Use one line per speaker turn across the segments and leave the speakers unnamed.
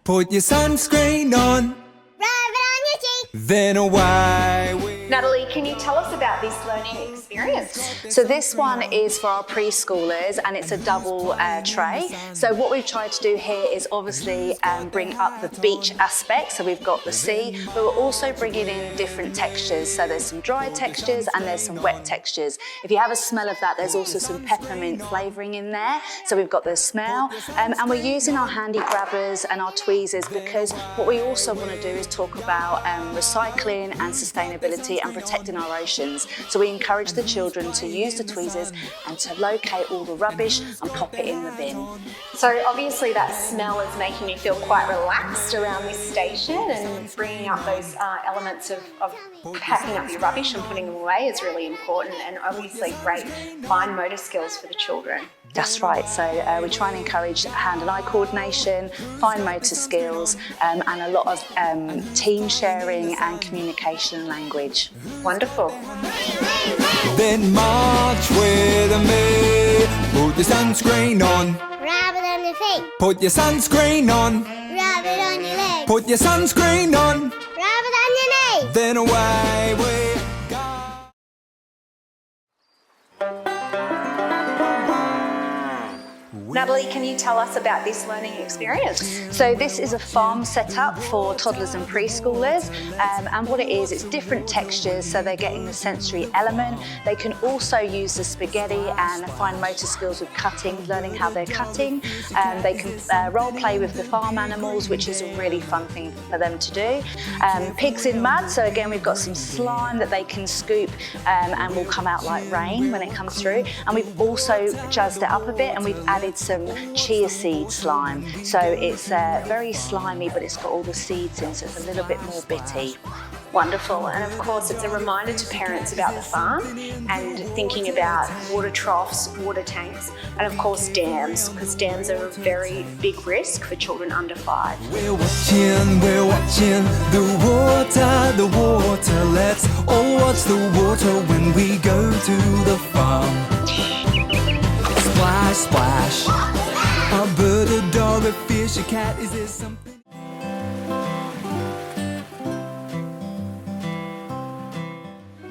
Put your sunscreen on.
Rub it on your cheek.
Then away we...
Natalie, can you tell us about this learning experience?
So this one is for our preschoolers and it's a double tray. So what we've tried to do here is obviously bring up the beach aspect. So we've got the sea, but we're also bringing in different textures. So there's some dry textures and there's some wet textures. If you have a smell of that, there's also some peppermint flavouring in there. So we've got the smell and we're using our handy grabbers and our tweezers because what we also want to do is talk about recycling and sustainability and protecting our oceans. So we encourage the children to use the tweezers and to locate all the rubbish and pop it in the bin.
So obviously that smell is making me feel quite relaxed around this station, and bringing up those elements of packing up your rubbish and putting them away is really important, and obviously great fine motor skills for the children.
That's right, so we try and encourage hand and eye coordination, fine motor skills and a lot of team sharing and communication and language.
Wonderful.
Then march with me. Put your sunscreen on.
Rub it on your feet.
Put your sunscreen on.
Rub it on your legs.
Put your sunscreen on.
Rub it on your knees.
Then away we go.
Natalie, can you tell us about this learning experience?
So this is a farm setup for toddlers and preschoolers and what it is, it's different textures, so they're getting the sensory element. They can also use the spaghetti and fine motor skills with cutting, learning how they're cutting. They can role play with the farm animals, which is a really fun thing for them to do. Pigs in mud, so again we've got some slime that they can scoop and will come out like rain when it comes through. And we've also jazzed it up a bit and we've added some chia seed slime. So it's very slimy, but it's got all the seeds in, so it's a little bit more bitty.
Wonderful, and of course it's a reminder to parents about the farm and thinking about water troughs, water tanks, and of course dams, because dams are a very big risk for children under 5.
We're watching the water. Let's all watch the water when we go to the farm. Splash, splash. A bird, a dog, a fish, a cat. Is there something?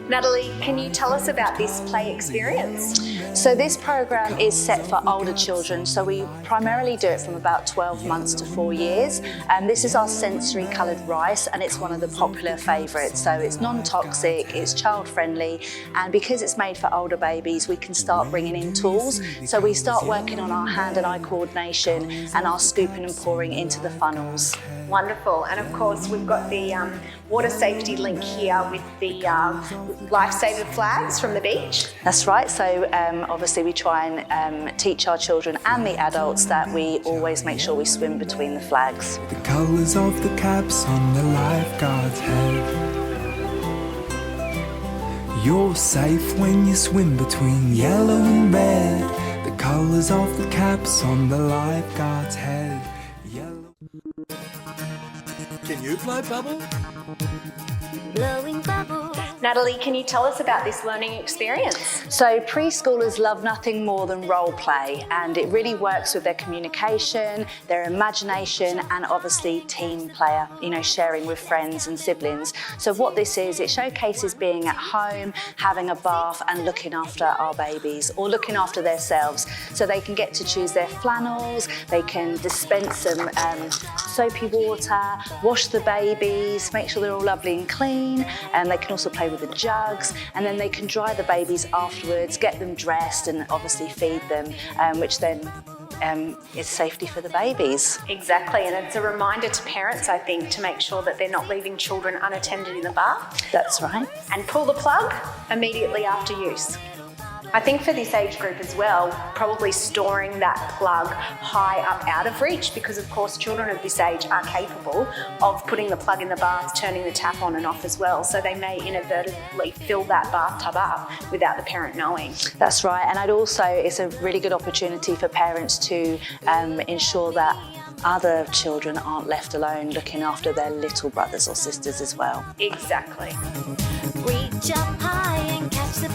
Natalie, can you tell us about this play experience?
So this program is set for older children, so we primarily do it from about 12 months to 4 years. This is our sensory coloured rice and it's one of the popular favourites. So it's non-toxic, it's child-friendly, and because it's made for older babies, we can start bringing in tools. So we start working on our hand and eye coordination and our scooping and pouring into the funnels.
Wonderful, and of course we've got the water safety link here with the lifesaver flags from the beach.
That's right, so obviously we try and teach our children and the adults that we always make sure we swim between the flags.
The colours of the caps on the lifeguard's head. You're safe when you swim between yellow and red. The colours of the caps on the lifeguard's head. Yellow. Can you blow bubble?
Blowing bubble.
Natalie, can you tell us about this learning experience?
So preschoolers love nothing more than role play, and it really works with their communication, their imagination, and obviously team player, sharing with friends and siblings. So what this is, it showcases being at home, having a bath and looking after our babies or looking after themselves. So they can get to choose their flannels, they can dispense some soapy water, wash the babies, make sure they're all lovely and clean, and they can also play with the jugs, and then they can dry the babies afterwards, get them dressed and obviously feed them, which then is safety for the babies.
Exactly, and it's a reminder to parents, I think, to make sure that they're not leaving children unattended in the bath.
That's right.
And pull the plug immediately after use. I think for this age group as well, probably storing that plug high up out of reach, because of course children of this age are capable of putting the plug in the bath, turning the tap on and off as well, so they may inadvertently fill that bathtub up without the parent knowing.
That's right, and it's a really good opportunity for parents to ensure that other children aren't left alone looking after their little brothers or sisters as well.
Exactly.
Reach up high and catch the